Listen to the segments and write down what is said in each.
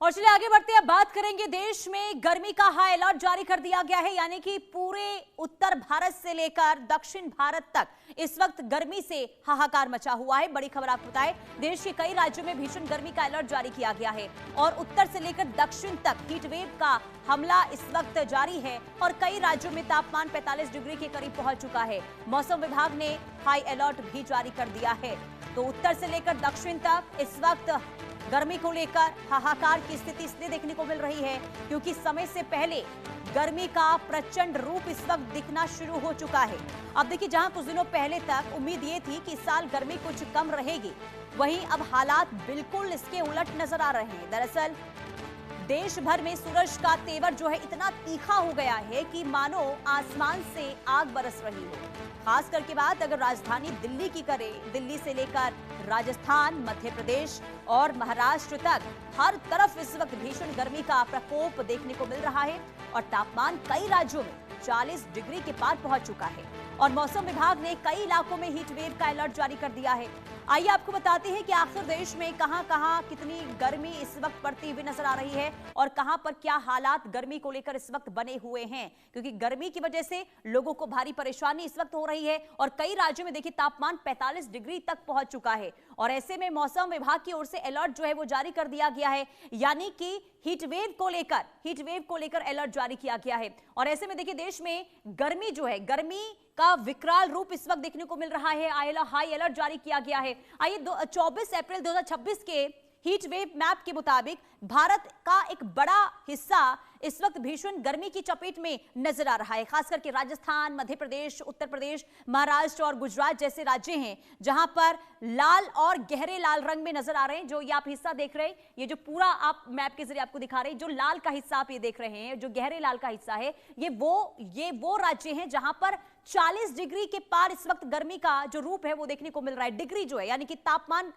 और चलिए आगे बढ़ते हैं। बात करेंगे, देश में गर्मी का हाई अलर्ट जारी कर दिया गया है, यानी कि पूरे उत्तर भारत से लेकर दक्षिण भारत तक इस वक्त गर्मी से हाहाकार मचा हुआ है। बड़ी खबर आपको बताएं, देश के कई राज्यों में भीषण गर्मी का अलर्ट जारी किया गया है और उत्तर से लेकर दक्षिण तक हीट वेव का हमला इस वक्त जारी है और कई राज्यों में तापमान 45 डिग्री के करीब पहुंच चुका है। मौसम विभाग ने हाई अलर्ट भी जारी कर दिया है। तो उत्तर से लेकर दक्षिण तक इस वक्त गर्मी को लेकर हाहाकार की स्थिति इसलिए देखने को मिल रही है क्योंकि समय से पहले गर्मी का प्रचंड रूप इस वक्त दिखना शुरू हो चुका है। अब देखिए, जहां कुछ दिनों पहले तक उम्मीद ये थी कि इस साल गर्मी कुछ कम रहेगी, वहीं अब हालात बिल्कुल इसके उलट नजर आ रहे हैं। दरअसल देश भर में सूरज का तेवर जो है इतना तीखा हो गया है कि मानो आसमान से आग बरस रही हो। खास करके बात अगर राजधानी दिल्ली की करें, दिल्ली से लेकर राजस्थान, मध्य प्रदेश और महाराष्ट्र तक हर तरफ इस वक्त भीषण गर्मी का प्रकोप देखने को मिल रहा है और तापमान कई राज्यों में 40 डिग्री के पार पहुंच चुका है और मौसम विभाग ने कई इलाकों में हीट वेव का अलर्ट जारी कर दिया है। आइए आपको बताते हैं कि आखिर देश में कहां-कहां कितनी गर्मी इस वक्त पड़ती हुई नजर आ रही है और कहां पर क्या हालात गर्मी को लेकर इस वक्त बने हुए हैं, क्योंकि गर्मी की वजह से लोगों को भारी परेशानी इस वक्त हो रही है और कई राज्यों में देखिए तापमान 45 डिग्री तक पहुंच चुका है और ऐसे में मौसम विभाग की ओर से अलर्ट जो है वो जारी कर दिया गया है, यानी कि हीट वेव को लेकर अलर्ट जारी किया गया है। और ऐसे में देखिए देश में गर्मी जो है, गर्मी का विकराल रूप इस वक्त देखने को मिल रहा है। हाई अलर्ट जारी किया गया है। आइए 24 अप्रैल 2026 के हीट वेव मैप के मुताबिक भारत का एक बड़ा हिस्सा इस वक्त भीषण गर्मी की चपेट में नजर आ रहा है। खास करके राजस्थान, मध्य प्रदेश, उत्तर प्रदेश, महाराष्ट्र और गुजरात जैसे राज्य हैं जहां पर लाल और गहरे लाल रंग में नजर आ रहे हैं। जो ये आप हिस्सा देख रहे हैं, ये जो पूरा आप मैप के जरिए आपको दिखा रहे हैं, जो लाल का हिस्सा आप ये देख रहे हैं, जो गहरे लाल का हिस्सा है, ये वो राज्य हैं जहां पर 40 डिग्री के पार इस वक्त गर्मी का जो रूप है वो देखने को मिल रहा है। डिग्री जो है यानी कि तापमान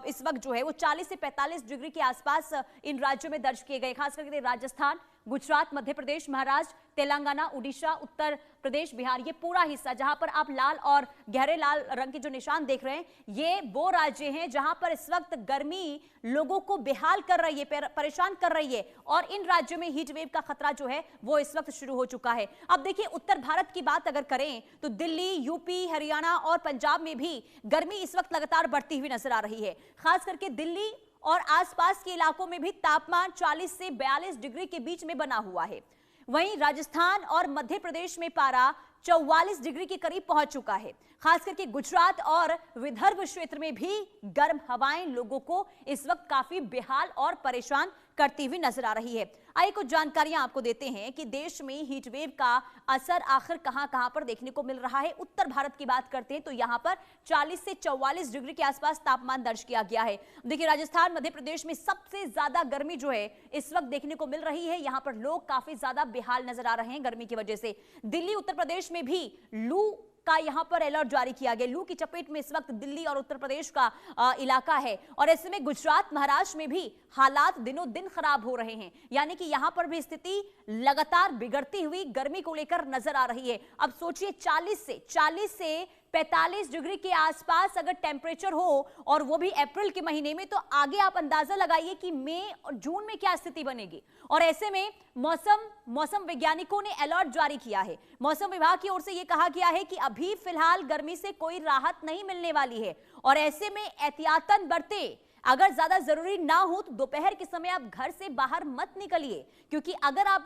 इस वक्त जो है वो 40 से 45 डिग्री के आसपास इन राज्यों में दर्ज किए गए। खास करके राजस्थान, गुजरात, मध्य प्रदेश, महाराष्ट्र, तेलंगाना, उड़ीसा, उत्तर प्रदेश, बिहार, ये पूरा हिस्सा जहां पर आप लाल और गहरे लाल रंग के जो निशान देख रहे हैं, ये वो राज्य हैं जहां पर इस वक्त गर्मी लोगों को बेहाल कर रही है, परेशान कर रही है और इन राज्यों में हीट वेव का खतरा जो है वो इस वक्त शुरू हो चुका है। अब देखिए, उत्तर भारत की बात अगर करें तो दिल्ली, यूपी, हरियाणा और पंजाब में भी गर्मी इस वक्त लगातार बढ़ती हुई नजर आ रही है। खास करके दिल्ली और आसपास के इलाकों में भी तापमान 40 से 42 डिग्री के बीच में बना हुआ है। वहीं राजस्थान और मध्य प्रदेश में पारा 44 डिग्री के करीब पहुंच चुका है। खास करके गुजरात और विदर्भ क्षेत्र में भी गर्म हवाएं लोगों को इस वक्त काफी बेहाल और परेशान करती हुई नजर आ रही है। आइए कुछ जानकारियां आपको देते हैं कि देश में हीट वेव का असर आखिर कहां पर देखने को मिल रहा है। उत्तर भारत की बात करते हैं तो यहां पर 40 से 44 डिग्री के आसपास तापमान दर्ज किया गया है। देखिए, राजस्थान, मध्य प्रदेश में सबसे ज्यादा गर्मी जो है इस वक्त देखने को मिल रही है। यहां पर लोग काफी ज्यादा बेहाल नजर आ रहे हैं गर्मी की वजह से। दिल्ली, उत्तर प्रदेश में भी लू का यहां पर अलर्ट जारी किया गया। लू की चपेट में इस वक्त दिल्ली और उत्तर प्रदेश का इलाका है और ऐसे में गुजरात, महाराष्ट्र में भी हालात दिनों दिन खराब हो रहे हैं, यानी कि यहां पर भी स्थिति लगातार बिगड़ती हुई गर्मी को लेकर नजर आ रही है। अब सोचिए, 40 से 45 डिग्री के आसपास अगर टेम्परेचर हो और वो भी अप्रैल के महीने में, तो आगे आप अंदाजा लगाइए कि मई और जून में क्या स्थिति बनेगी। और ऐसे में मौसम वैज्ञानिकों ने अलर्ट जारी किया है। मौसम विभाग की ओर से यह कहा गया है कि अभी फिलहाल गर्मी से कोई राहत नहीं मिलने वाली है और ऐसे में एहतियातन बरतें। अगर ज्यादा जरूरी ना हो तो दोपहर के समय आप घर से बाहर मत निकलिए, क्योंकि अगर आप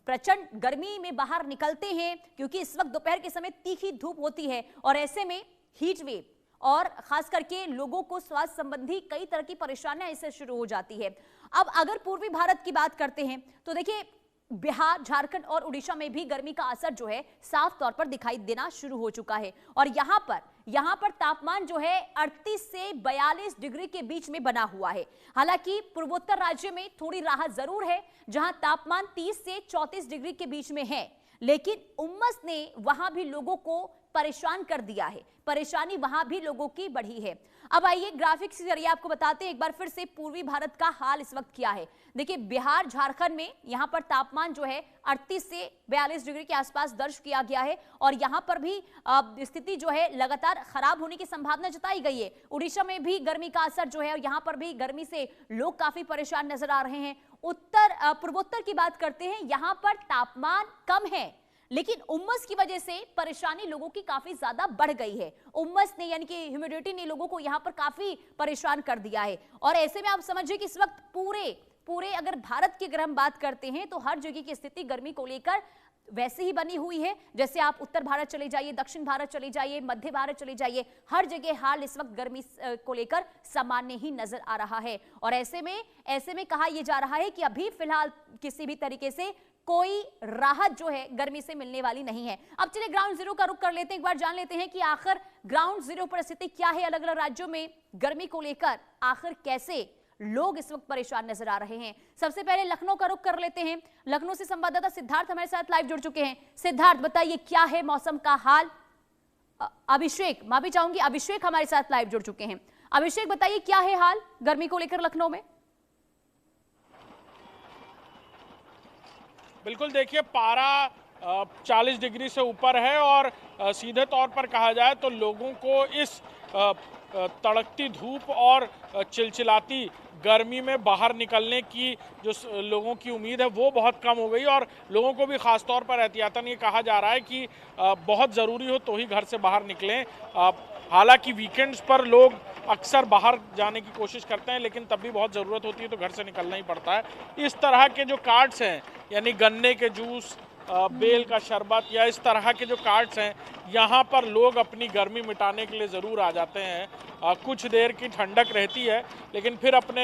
प्रचंड गर्मी में बाहर निकलते हैं, क्योंकि इस वक्त दोपहर के समय तीखी धूप होती है और ऐसे में हीट वेव और खास करके लोगों को स्वास्थ्य संबंधी कई तरह की परेशानियां इससे शुरू हो जाती है। अब अगर पूर्वी भारत की बात करते हैं तो देखिए, बिहार, झारखंड और उड़ीसा में भी गर्मी का असर जो है साफ तौर पर दिखाई देना शुरू हो चुका है और यहां पर तापमान जो है 38 से 42 डिग्री के बीच में बना हुआ है। हालांकि पूर्वोत्तर राज्य में थोड़ी राहत जरूर है, जहां तापमान 30 से 34 डिग्री के बीच में है, लेकिन उमस ने वहां भी लोगों को परेशान कर दिया है, परेशानी वहां भी लोगों की बढ़ी है। अब आइए ग्राफिक्स के जरिए आपको बताते हैं एक बार फिर से पूर्वी भारत का हाल इस वक्त क्या है। देखिए बिहार झारखंड में यहां पर तापमान जो है 38 से 42 डिग्री के आसपास दर्ज किया गया है और यहां पर भी स्थिति जो है लगातार खराब होने की संभावना जताई गई है। उड़ीसा में भी गर्मी का असर जो है और यहां पर भी गर्मी से लोग काफी परेशान नजर आ रहे हैं। पूर्वोत्तर की बात करते हैं, यहां पर तापमान कम है लेकिन उम्मस की वजह से परेशानी लोगों की काफी ज्यादा बढ़ गई है। उम्मस ने यानी कि ह्यूमिडिटी ने लोगों को यहां पर काफी परेशान कर दिया है और ऐसे में आप समझिए कि इस वक्त पूरे अगर भारत की अगर हम बात करते हैं तो हर जगह की स्थिति गर्मी को लेकर वैसे ही बनी हुई है। जैसे आप उत्तर भारत चले जाइए, दक्षिण भारत चले जाइए, मध्य भारत चले जाइए, हर जगह हाल इस वक्त गर्मी को लेकर सामान्य ही नजर आ रहा है। और ऐसे में कहा यह जा रहा है कि अभी फिलहाल किसी भी तरीके से कोई राहत जो है गर्मी से मिलने वाली नहीं है। अब चलिए ग्राउंड जीरो का रुख कर लेते हैं, एक बार जान लेते हैं कि आखिर ग्राउंड जीरो पर स्थिति क्या है अलग अलग राज्यों में गर्मी को लेकर, आखिर कैसे लोग इस वक्त परेशान नजर आ रहे हैं। सबसे पहले लखनऊ का रुख कर लेते हैं। लखनऊ से संवाददाता सिद्धार्थ हमारे साथ लाइव जुड़ चुके हैं। सिद्धार्थ बताइए क्या है मौसम का हाल। अभिषेक, मैं भी चाहूंगी अभिषेक हमारे साथ लाइव जुड़ चुके हैं। अभिषेक बताइए क्या है हाल गर्मी को लेकर लखनऊ में। बिल्कुल, देखिए पारा 40 डिग्री से ऊपर है और सीधे तौर पर कहा जाए तो लोगों को इस तड़कती धूप और चिलचिलाती गर्मी में बाहर निकलने की जो लोगों की उम्मीद है वो बहुत कम हो गई और लोगों को भी ख़ास तौर पर एहतियातन ये कहा जा रहा है कि बहुत ज़रूरी हो तो ही घर से बाहर निकलें। हालांकि वीकेंड्स पर लोग अक्सर बाहर जाने की कोशिश करते हैं लेकिन तब भी बहुत ज़रूरत होती है तो घर से निकलना ही पड़ता है। इस तरह के जो कार्ड्स हैं यानी गन्ने के जूस, बेल का शरबत या इस तरह के जो कार्ड्स हैं यहाँ पर लोग अपनी गर्मी मिटाने के लिए ज़रूर आ जाते हैं। कुछ देर की ठंडक रहती है लेकिन फिर अपने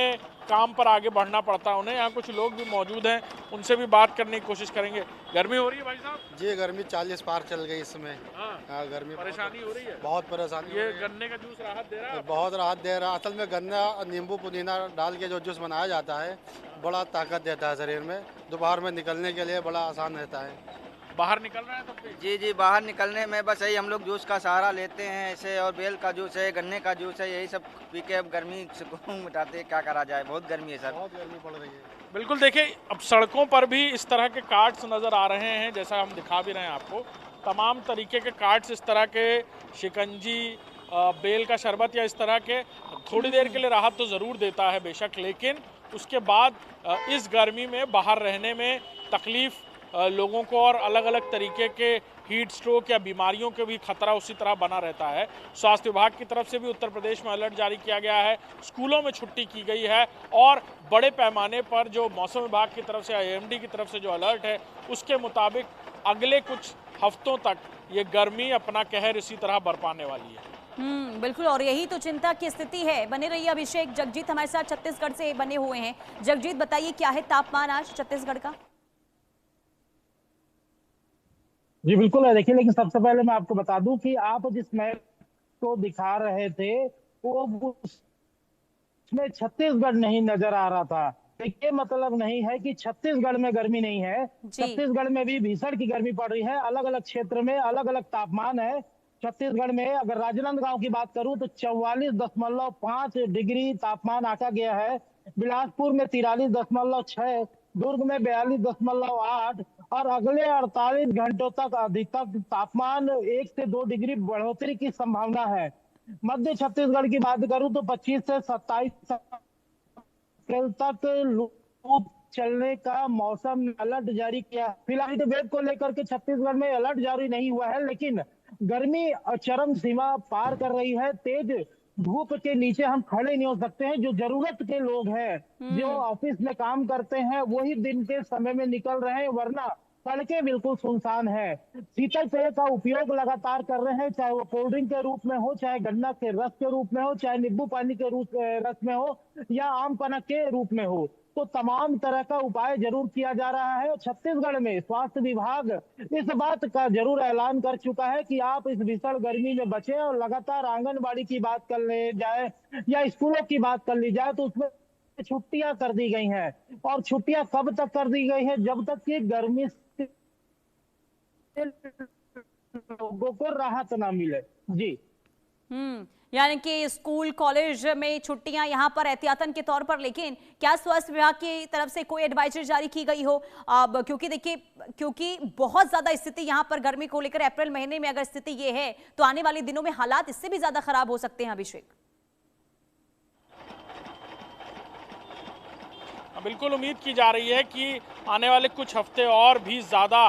काम पर आगे बढ़ना पड़ता है उन्हें। यहाँ कुछ लोग भी मौजूद हैं, उनसे भी बात करने की कोशिश करेंगे। गर्मी हो रही है भाई साहब? जी गर्मी 40 पार चल गई इस समय। हाँ, गर्मी परेशानी हो रही है, बहुत परेशानी। ये गन्ने का जूस राहत दे रहा है? बहुत राहत दे रहा है। असल में गन्ना, नींबू, पुदीना डाल के जो जूस बनाया जाता है बड़ा ताकत देता है शरीर में। दोपहर में निकलने के लिए बड़ा आसान रहता है। बाहर निकल रहे हैं तब भी? जी बाहर निकलने में बस यही हम लोग जूस का सहारा लेते हैं ऐसे, और बेल का जूस है, गन्ने का जूस है, यही सब पी के अब गर्मी से मिटाते हैं। क्या करा जाए, बहुत गर्मी है सर, बहुत गर्मी पड़ रही है। बिल्कुल, देखिए अब सड़कों पर भी इस तरह के कार्ड्स नज़र आ रहे हैं जैसा हम दिखा भी रहे हैं आपको। तमाम तरीके के कार्ड्स, इस तरह के शिकंजी, बेल का शरबत या इस तरह के थोड़ी देर के लिए राहत तो ज़रूर देता है बेशक, लेकिन उसके बाद इस गर्मी में बाहर रहने में तकलीफ़ लोगों को और अलग अलग तरीके के हीट स्ट्रोक या बीमारियों के भी खतरा उसी तरह बना रहता है। स्वास्थ्य विभाग की तरफ से भी उत्तर प्रदेश में अलर्ट जारी किया गया है, स्कूलों में छुट्टी की गई है और बड़े पैमाने पर जो मौसम विभाग की तरफ से, आईएमडी की तरफ से जो अलर्ट है उसके मुताबिक अगले कुछ हफ्तों तक ये गर्मी अपना कहर इसी तरह बरपाने वाली है। बिल्कुल, और यही तो चिंता की स्थिति है। बने रहिए अभिषेक। जगजीत हमारे साथ छत्तीसगढ़ से बने हुए हैं। जगजीत बताइए क्या है तापमान आज छत्तीसगढ़ का। जी बिल्कुल है। देखिए, लेकिन सबसे पहले मैं आपको बता दूं कि आप जिस मैप को दिखा रहे थे वो उसमें छत्तीसगढ़ नहीं नजर आ रहा था। ये मतलब नहीं है कि छत्तीसगढ़ में गर्मी नहीं है। छत्तीसगढ़ में भी भीषण की गर्मी पड़ रही है। अलग अलग क्षेत्र में अलग अलग तापमान है। छत्तीसगढ़ में अगर राजनांदगांव की बात करूं तो 44.5 डिग्री तापमान आंका गया है। बिलासपुर में 43.6, दुर्ग में 42.8 और अगले 48 घंटों तक अधिकतम तापमान 1 से 2 डिग्री बढ़ोतरी की संभावना है। मध्य छत्तीसगढ़ की बात करूं तो 25 से 27 अप्रैल तक लू चलने का मौसम अलर्ट जारी किया। फिलहाल हीट वेव को लेकर के छत्तीसगढ़ में अलर्ट जारी नहीं हुआ है, लेकिन गर्मी चरम सीमा पार कर रही है। तेज धूप के नीचे हम खड़े नहीं हो सकते हैं। जो जरूरत के लोग हैं, जो ऑफिस में काम करते हैं, वही दिन के समय में निकल रहे हैं, वरना सड़कें बिल्कुल सुनसान है। शीतल पेय का उपयोग लगातार कर रहे हैं, चाहे वो कोल्ड ड्रिंक के रूप में हो, चाहे गन्ना के रस के रूप में हो, चाहे नींबू पानी के रस में हो या आम पन्ना के रूप में हो। तो तमाम तरह का उपाय जरूर किया जा रहा है। छत्तीसगढ़ में स्वास्थ्य विभाग इस बात का जरूर ऐलान कर चुका है कि आप इस भीषण गर्मी में बचें और लगातार आंगनबाड़ी की बात कर ले जाए या स्कूलों की बात कर ली जाए तो उसमें छुट्टियां कर दी गई हैं। और छुट्टियां कब तक कर दी गई है? जब तक कि गर्मी लोगों को राहत ना मिले। जी यानी कि स्कूल कॉलेज में छुट्टियां यहां पर एहतियातन के तौर पर, लेकिन क्या स्वास्थ्य विभाग की तरफ से कोई एडवाइजरी जारी की गई हो? अब क्योंकि देखिए, क्योंकि बहुत ज्यादा स्थिति यहां पर गर्मी को लेकर अप्रैल महीने में अगर स्थिति ये है तो आने वाले दिनों में हालात इससे भी ज्यादा खराब हो सकते हैं। अभिषेक, बिल्कुल उम्मीद की जा रही है कि आने वाले कुछ हफ्ते और भी ज़्यादा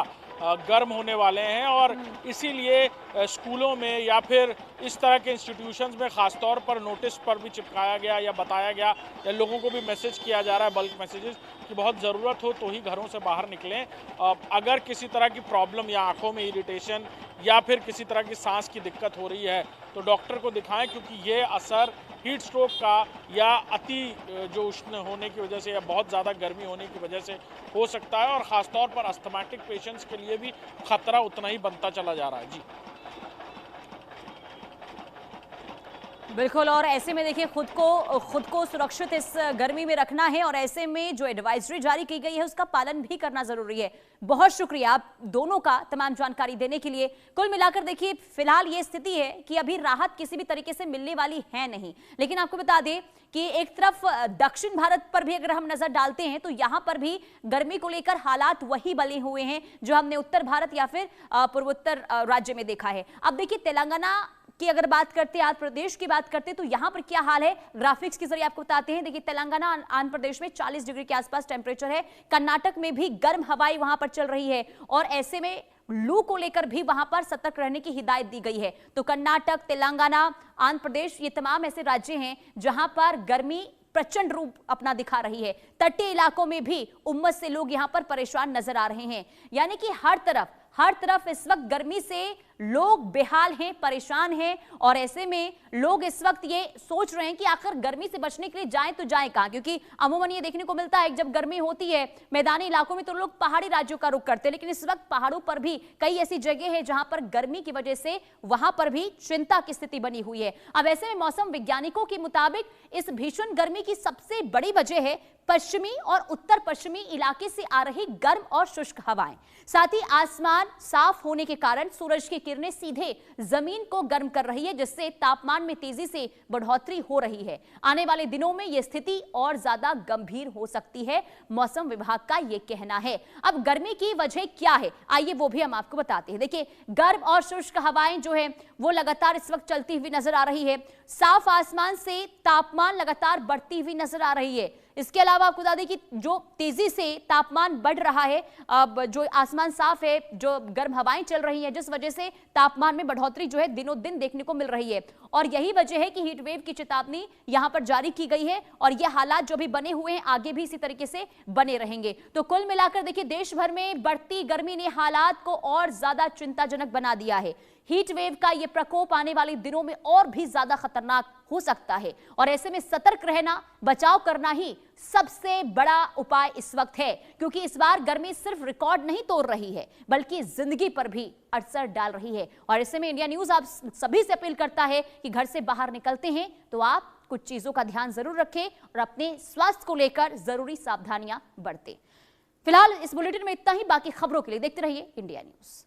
गर्म होने वाले हैं और इसीलिए स्कूलों में या फिर इस तरह के इंस्टीट्यूशंस में ख़ासतौर पर नोटिस पर भी चिपकाया गया या बताया गया या लोगों को भी मैसेज किया जा रहा है, बल्क मैसेजेस, कि बहुत ज़रूरत हो तो ही घरों से बाहर निकलें। अगर किसी तरह की प्रॉब्लम या आँखों में इरिटेशन या फिर किसी तरह की सांस की दिक्कत हो रही है तो डॉक्टर को दिखाएं, क्योंकि ये असर हीट स्ट्रोक का या अति जो उष्ण होने की वजह से या बहुत ज़्यादा गर्मी होने की वजह से हो सकता है और ख़ासतौर पर अस्थमैटिक पेशेंट्स के लिए भी खतरा उतना ही बनता चला जा रहा है। जी बिल्कुल, और ऐसे में देखिए खुद को सुरक्षित इस गर्मी में रखना है और ऐसे में जो एडवाइजरी जारी की गई है उसका पालन भी करना जरूरी है। बहुत शुक्रिया आप दोनों का तमाम जानकारी देने के लिए। कुल मिलाकर देखिए फिलहाल ये स्थिति है कि अभी राहत किसी भी तरीके से मिलने वाली है नहीं, लेकिन आपको बता दें कि एक तरफ दक्षिण भारत पर भी अगर हम नजर डालते हैं तो यहां पर भी गर्मी को लेकर हालात वही बने हुए हैं जो हमने उत्तर भारत या फिर पूर्वोत्तर राज्य में देखा है। अब देखिए तेलंगाना की अगर बात करते हैं, आंध्र प्रदेश की बात करते हैं, तो यहां पर क्या हाल है ग्राफिक्स के जरिए आपको बताते हैं। देखिए तेलंगाना आंध्र प्रदेश में 40 डिग्री के आसपास टेम्परेचर है। कर्नाटक में भी गर्म हवाएं वहां पर चल रही है और ऐसे में लू को लेकर भी वहां पर सतर्क रहने की हिदायत दी गई है। तो कर्नाटक, तेलंगाना, आंध्र प्रदेश, ये तमाम ऐसे राज्य हैं जहां पर गर्मी प्रचंड रूप अपना दिखा रही है। तटीय इलाकों में भी उमस से लोग यहां पर परेशान नजर आ रहे हैं। यानी कि हर तरफ इस वक्त गर्मी से लोग बेहाल हैं, परेशान हैं और ऐसे में लोग इस वक्त ये सोच रहे हैं कि आखिर गर्मी से बचने के लिए जाएं तो जाएं कहां, क्योंकि अमूमन ये देखने को मिलता है कि जब गर्मी होती है मैदानी इलाकों में तो लोग पहाड़ी राज्यों का रुख करते हैं, लेकिन इस वक्त पहाड़ों पर भी कई ऐसी जगह है जहां पर गर्मी की वजह से वहां पर भी चिंता की स्थिति बनी हुई है। अब ऐसे में मौसम वैज्ञानिकों के मुताबिक इस भीषण गर्मी की सबसे बड़ी वजह है पश्चिमी और उत्तर पश्चिमी इलाके से आ रही गर्म और शुष्क हवाएं। साथ ही आसमान साफ होने के कारण सूरज की किरणें सीधे जमीन को गर्म कर रही है, जिससे तापमान में तेजी से बढ़ोतरी हो रही है। आने वाले दिनों में यह स्थिति और ज्यादा गंभीर हो सकती है, मौसम विभाग का यह कहना है। अब गर्मी की वजह क्या है, आइए वो भी हम आपको बताते हैं। देखिए गर्म और शुष्क हवाएं जो है वो लगातार इस वक्त चलती हुई नजर आ रही है। साफ आसमान से तापमान लगातार बढ़ती हुई नजर आ रही है। इसके अलावा आपको बता दें कि जो तेजी से तापमान बढ़ रहा है, अब जो आसमान साफ है, जो गर्म हवाएं चल रही हैं, जिस वजह से तापमान में बढ़ोतरी जो है दिनों दिन देखने को मिल रही है और यही वजह है कि हीट वेव की चेतावनी यहां पर जारी की गई है और ये हालात जो भी बने हुए हैं आगे भी इसी तरीके से बने रहेंगे। तो कुल मिलाकर देखिए देश भर में बढ़ती गर्मी ने हालात को और ज्यादा चिंताजनक बना दिया है। हीट वेव का यह प्रकोप आने वाले दिनों में और भी ज्यादा खतरनाक हो सकता है और ऐसे में सतर्क रहना, बचाव करना ही सबसे बड़ा उपाय इस वक्त है, क्योंकि इस बार गर्मी सिर्फ रिकॉर्ड नहीं तोड़ रही है बल्कि जिंदगी पर भी असर डाल रही है। और ऐसे में इंडिया न्यूज आप सभी से अपील करता है कि घर से बाहर निकलते हैं तो आप कुछ चीजों का ध्यान जरूर रखें और अपने स्वास्थ्य को लेकर जरूरी सावधानियां बरतें। फिलहाल इस बुलेटिन में इतना ही। बाकी खबरों के लिए देखते रहिए इंडिया न्यूज।